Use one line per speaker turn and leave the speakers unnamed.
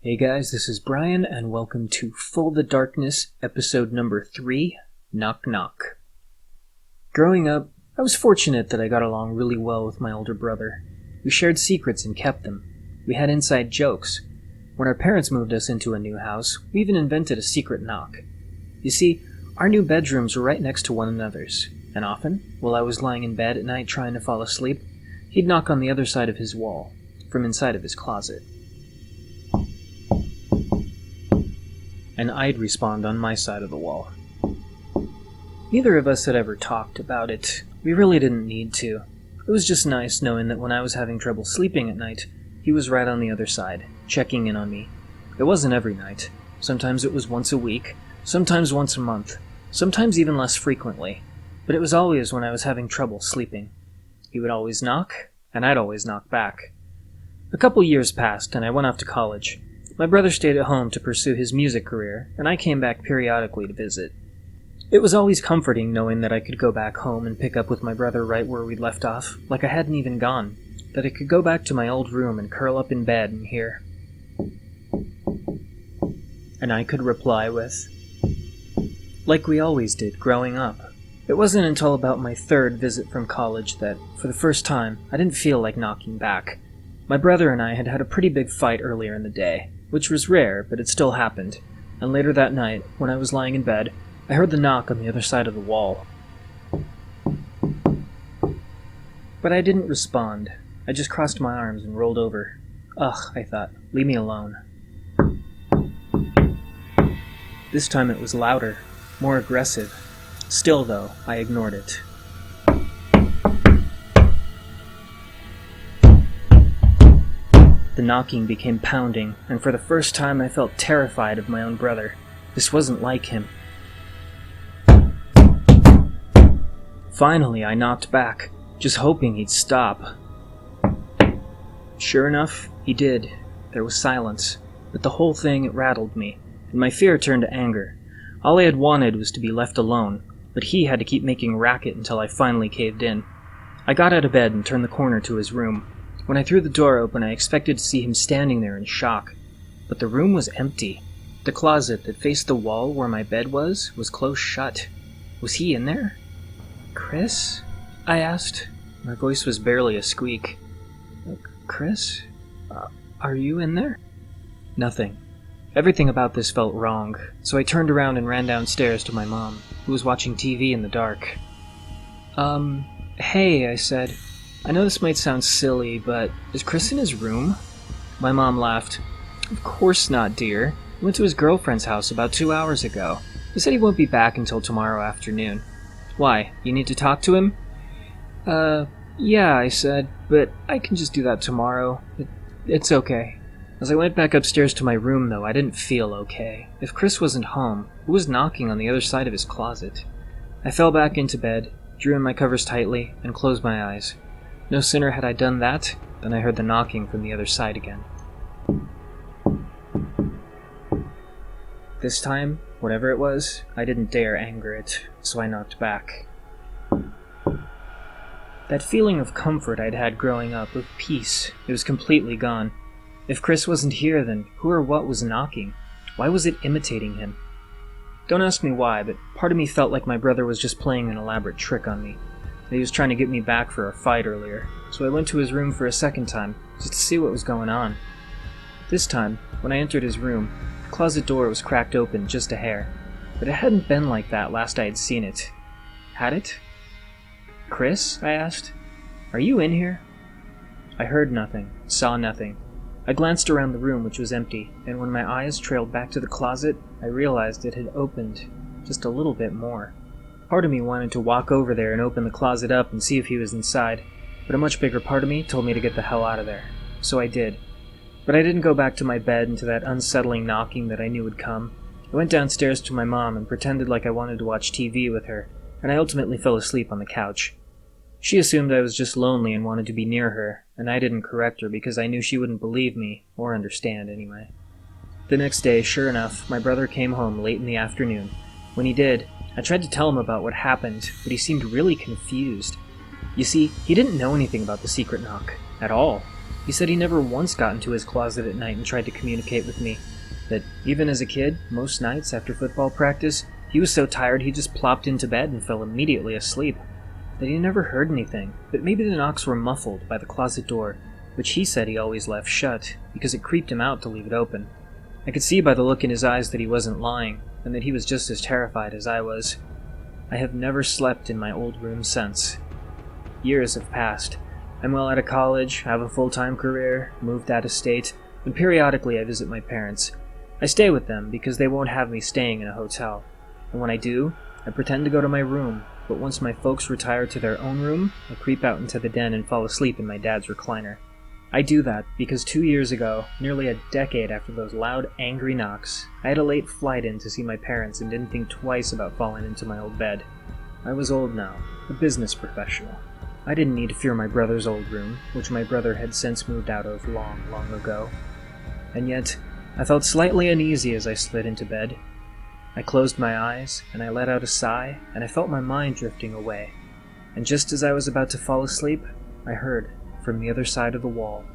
Hey guys, this is Brian, and welcome to Full the Darkness, episode number 3, Knock Knock. Growing up, I was fortunate that I got along really well with my older brother. We shared secrets and kept them. We had inside jokes. When our parents moved us into a new house, we even invented a secret knock. You see, our new bedrooms were right next to one another's, and often, while I was lying in bed at night trying to fall asleep, he'd knock on the other side of his wall, from inside of his closet. And I'd respond on my side of the wall. Neither of us had ever talked about it. We really didn't need to. It was just nice knowing that when I was having trouble sleeping at night, he was right on the other side, checking in on me. It wasn't every night. Sometimes it was once a week, sometimes once a month, sometimes even less frequently. But it was always when I was having trouble sleeping. He would always knock, and I'd always knock back. A couple years passed, and I went off to college. My brother stayed at home to pursue his music career, and I came back periodically to visit. It was always comforting knowing that I could go back home and pick up with my brother right where we'd left off, like I hadn't even gone, that I could go back to my old room and curl up in bed and hear. And I could reply with, like we always did growing up. It wasn't until about my third visit from college that, for the first time, I didn't feel like knocking back. My brother and I had had a pretty big fight earlier in the day, which was rare, but it still happened, and later that night, when I was lying in bed, I heard the knock on the other side of the wall. But I didn't respond. I just crossed my arms and rolled over. Ugh, I thought, leave me alone. This time it was louder, more aggressive. Still, though, I ignored it. The knocking became pounding, and for the first time I felt terrified of my own brother. This wasn't like him. Finally, I knocked back, just hoping he'd stop. Sure enough, he did. There was silence, but the whole thing rattled me, and my fear turned to anger. All I had wanted was to be left alone, but he had to keep making racket until I finally caved in. I got out of bed and turned the corner to his room. When I threw the door open, I expected to see him standing there in shock, but the room was empty. The closet that faced the wall where my bed was closed shut. Was he in there? "Chris?" I asked. My voice was barely a squeak. "Chris? Are you in there?" Nothing. Everything about this felt wrong, so I turned around and ran downstairs to my mom, who was watching TV in the dark. Hey," I said. "I know this might sound silly, but is Chris in his room?" My mom laughed. "Of course not, dear. He went to his girlfriend's house about 2 hours ago. He said he won't be back until tomorrow afternoon. Why, you need to talk to him?" Yeah," I said, "but I can just do that tomorrow. It's okay." As I went back upstairs to my room, though, I didn't feel okay. If Chris wasn't home, who was knocking on the other side of his closet? I fell back into bed, drew in my covers tightly, and closed my eyes. No sooner had I done that than I heard the knocking from the other side again. This time, whatever it was, I didn't dare anger it, so I knocked back. That feeling of comfort I'd had growing up, of peace, it was completely gone. If Chris wasn't here, then who or what was knocking? Why was it imitating him? Don't ask me why, but part of me felt like my brother was just playing an elaborate trick on me. He was trying to get me back for our fight earlier, so I went to his room for a second time, just to see what was going on. This time, when I entered his room, the closet door was cracked open just a hair, but it hadn't been like that last I had seen it. Had it? "Chris?" I asked. "Are you in here?" I heard nothing, saw nothing. I glanced around the room, which was empty, and when my eyes trailed back to the closet, I realized it had opened just a little bit more. Part of me wanted to walk over there and open the closet up and see if he was inside, but a much bigger part of me told me to get the hell out of there. So I did. But I didn't go back to my bed and to that unsettling knocking that I knew would come. I went downstairs to my mom and pretended like I wanted to watch TV with her, and I ultimately fell asleep on the couch. She assumed I was just lonely and wanted to be near her, and I didn't correct her because I knew she wouldn't believe me, or understand anyway. The next day, sure enough, my brother came home late in the afternoon. When he did, I tried to tell him about what happened, but he seemed really confused. You see, he didn't know anything about the secret knock, at all. He said he never once got into his closet at night and tried to communicate with me, that even as a kid, most nights after football practice, he was so tired he just plopped into bed and fell immediately asleep, that he never heard anything, but maybe the knocks were muffled by the closet door, which he said he always left shut, because it creeped him out to leave it open. I could see by the look in his eyes that he wasn't lying, and that he was just as terrified as I was. I have never slept in my old room since. Years have passed. I'm well out of college, have a full-time career, moved out of state, and periodically I visit my parents. I stay with them because they won't have me staying in a hotel, and when I do, I pretend to go to my room, but once my folks retire to their own room, I creep out into the den and fall asleep in my dad's recliner. I do that because 2 years ago, nearly a decade after those loud, angry knocks, I had a late flight in to see my parents and didn't think twice about falling into my old bed. I was old now, a business professional. I didn't need to fear my brother's old room, which my brother had since moved out of long, long ago. And yet, I felt slightly uneasy as I slid into bed. I closed my eyes, and I let out a sigh, and I felt my mind drifting away. And just as I was about to fall asleep, I heard, from the other side of the wall,